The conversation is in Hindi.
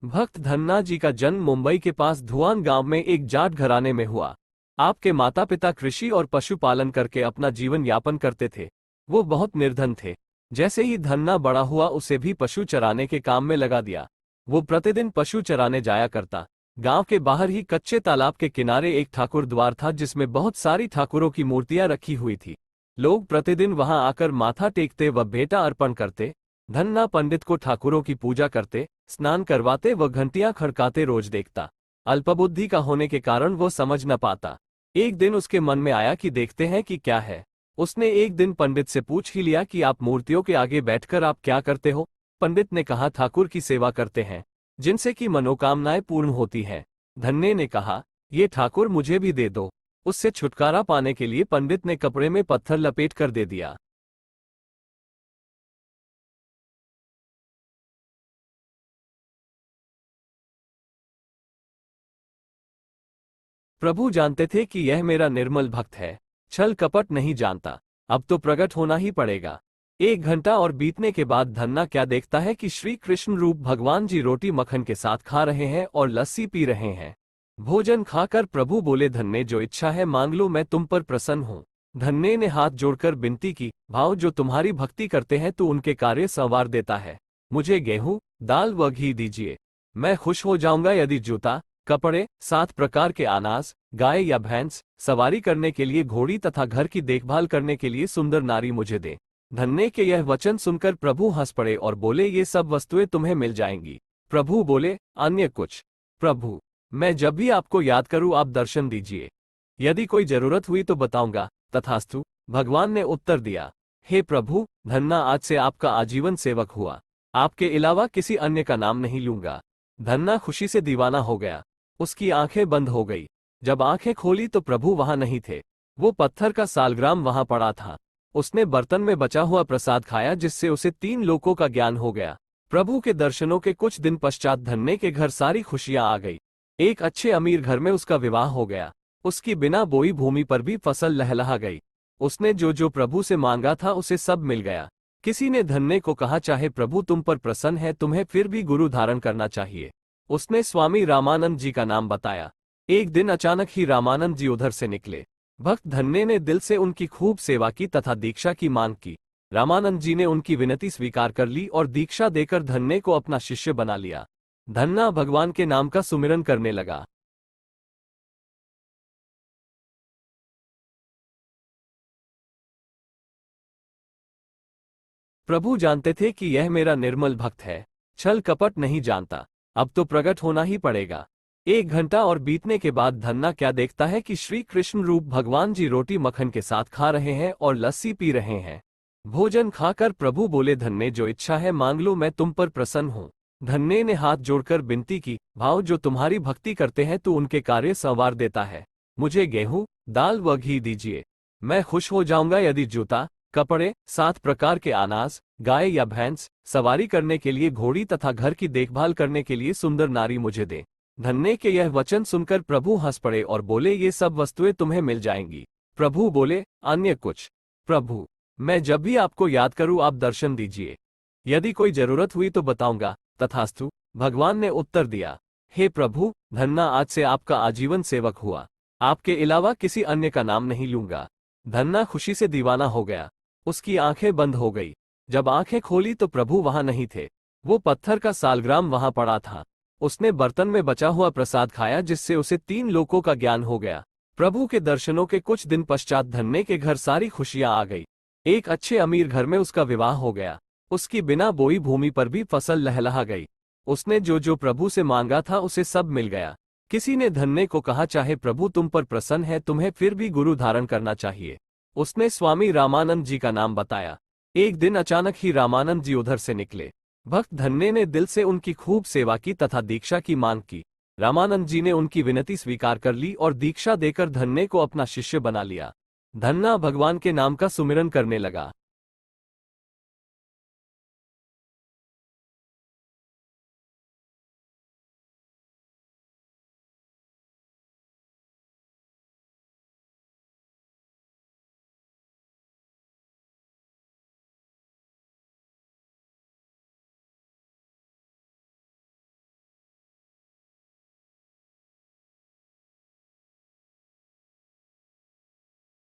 भक्त धन्ना जी का जन्म मुंबई के पास धुआन गांव में एक जाट घराने में हुआ। आपके माता पिता कृषि और पशुपालन करके अपना जीवन यापन करते थे। वो बहुत निर्धन थे। जैसे ही धन्ना बड़ा हुआ उसे भी पशु चराने के काम में लगा दिया। वो प्रतिदिन पशु चराने जाया करता। गांव के बाहर ही कच्चे तालाब के किनारे एक ठाकुर द्वार था जिसमें बहुत सारी ठाकुरों की मूर्तियां रखी हुई थी। लोग प्रतिदिन वहां आकर माथा टेकते व भेंटा अर्पण करते। धन्ना पंडित को ठाकुरों की पूजा करते, स्नान करवाते व घंटियां खड़काते रोज देखता। अल्पबुद्धि का होने के कारण वो समझ न पाता। एक दिन उसके मन में आया कि देखते हैं कि क्या है। उसने एक दिन पंडित से पूछ ही लिया कि आप मूर्तियों के आगे बैठकर आप क्या करते हो। पंडित ने कहा, ठाकुर की सेवा करते हैं, जिनसे कि मनोकामनाएं पूर्ण होती हैं। धन्ने ने कहा, ये ठाकुर मुझे भी दे दो। उससे छुटकारा पाने के लिए पंडित ने कपड़े में पत्थर लपेट कर दे दिया। प्रभु जानते थे कि यह मेरा निर्मल भक्त है, छल कपट नहीं जानता, अब तो प्रकट होना ही पड़ेगा। 1 घंटा और बीतने के बाद धन्ना क्या देखता है कि श्री कृष्ण रूप भगवान जी रोटी मक्खन के साथ खा रहे हैं और लस्सी पी रहे हैं। भोजन खाकर प्रभु बोले, धन्ने जो इच्छा है मांग लो, मैं तुम पर प्रसन्न हूँ। धन्ने ने हाथ जोड़कर विनती की, भाव जो तुम्हारी भक्ति करते हैं तो उनके कार्य संवार देता है। मुझे गेहूं, दाल व घी दीजिए, मैं खुश हो जाऊंगा यदि जूता, कपड़े, 7 प्रकार के अनाज, गाय या भैंस, सवारी करने के लिए घोड़ी तथा घर की देखभाल करने के लिए सुंदर नारी मुझे दे। धन्ने के यह वचन सुनकर प्रभु हंस पड़े और बोले, ये सब वस्तुएं तुम्हें मिल जाएंगी। प्रभु बोले, अन्य कुछ? प्रभु, मैं जब भी आपको याद करूं आप दर्शन दीजिए, यदि कोई जरूरत हुई तो बताऊंगा। तथास्तु, भगवान ने उत्तर दिया। हे प्रभु, धन्ना आज से आपका आजीवन सेवक हुआ, आपके अलावा किसी अन्य का नाम नहीं लूंगा। धन्ना खुशी से दीवाना हो गया। उसकी आंखें बंद हो गई। जब आंखें खोली तो प्रभु वहां नहीं थे। वो पत्थर का सालग्राम वहां पड़ा था। उसने बर्तन में बचा हुआ प्रसाद खाया जिससे उसे 3 लोकों का ज्ञान हो गया। प्रभु के दर्शनों के कुछ दिन पश्चात धन्ने के घर सारी खुशियां आ गई। एक अच्छे अमीर घर में उसका विवाह हो गया। उसकी बिना बोई भूमि पर भी फसल लहलहा गई। उसने जो जो प्रभु से मांगा था उसे सब मिल गया। किसी ने धन्ने को कहा, चाहे प्रभु तुम पर प्रसन्न है तुम्हें फिर भी गुरु धारण करना चाहिए। उसने स्वामी रामानंद जी का नाम बताया। एक दिन अचानक ही रामानंद जी उधर से निकले। भक्त धन्ने ने दिल से उनकी खूब सेवा की तथा दीक्षा की मांग की। रामानंद जी ने उनकी विनती स्वीकार कर ली और दीक्षा देकर धन्ने को अपना शिष्य बना लिया। धन्ना भगवान के नाम का सुमिरन करने लगा। प्रभु जानते थे कि यह मेरा निर्मल भक्त है, छल कपट नहीं जानता, अब तो प्रकट होना ही पड़ेगा। 1 घंटा और बीतने के बाद धन्ना क्या देखता है कि श्री कृष्ण रूप भगवान जी रोटी मक्खन के साथ खा रहे हैं और लस्सी पी रहे हैं। भोजन खाकर प्रभु बोले, धन्ने जो इच्छा है मांग लो, मैं तुम पर प्रसन्न हूँ। धन्ने ने हाथ जोड़कर विनती की, भाव जो तुम्हारी भक्ति करते हैं तो उनके कार्य संवार देता है। मुझे गेहूं, दाल व घी दीजिए, मैं खुश हो जाऊंगा यदि जूता, कपड़े, 7 प्रकार के अनाज, गाय या भैंस, सवारी करने के लिए घोड़ी तथा घर की देखभाल करने के लिए सुंदर नारी मुझे दे। धन्ने के यह वचन सुनकर प्रभु हंस पड़े और बोले, ये सब वस्तुएं तुम्हें मिल जाएंगी। प्रभु बोले, अन्य कुछ? प्रभु, मैं जब भी आपको याद करूं आप दर्शन दीजिए, यदि कोई जरूरत हुई तो बताऊंगा। तथास्तु, भगवान ने उत्तर दिया। हे प्रभु, धन्ना आज से आपका आजीवन सेवक हुआ, आपके अलावा किसी अन्य का नाम नहीं लूंगा। धन्ना खुशी से दीवाना हो गया। उसकी आंखें बंद हो गई। जब आंखें खोली तो प्रभु वहां नहीं थे। वो पत्थर का सालग्राम वहां पड़ा था। उसने बर्तन में बचा हुआ प्रसाद खाया जिससे उसे 3 लोकों का ज्ञान हो गया। प्रभु के दर्शनों के कुछ दिन पश्चात धन्ने के घर सारी खुशियां आ गई। एक अच्छे अमीर घर में उसका विवाह हो गया। उसकी बिना बोई भूमि पर भी फसल लहलहा गई। उसने जो जो प्रभु से मांगा था उसे सब मिल गया। किसी ने धन्ने को कहा, चाहे प्रभु तुम पर प्रसन्न है तुम्हें फिर भी गुरु धारण करना चाहिए। उसने स्वामी रामानंद जी का नाम बताया। एक दिन अचानक ही रामानंद जी उधर से निकले। भक्त धन्ने ने दिल से उनकी खूब सेवा की तथा दीक्षा की मांग की। रामानंद जी ने उनकी विनती स्वीकार कर ली और दीक्षा देकर धन्ने को अपना शिष्य बना लिया। धन्ना भगवान के नाम का सुमिरन करने लगा।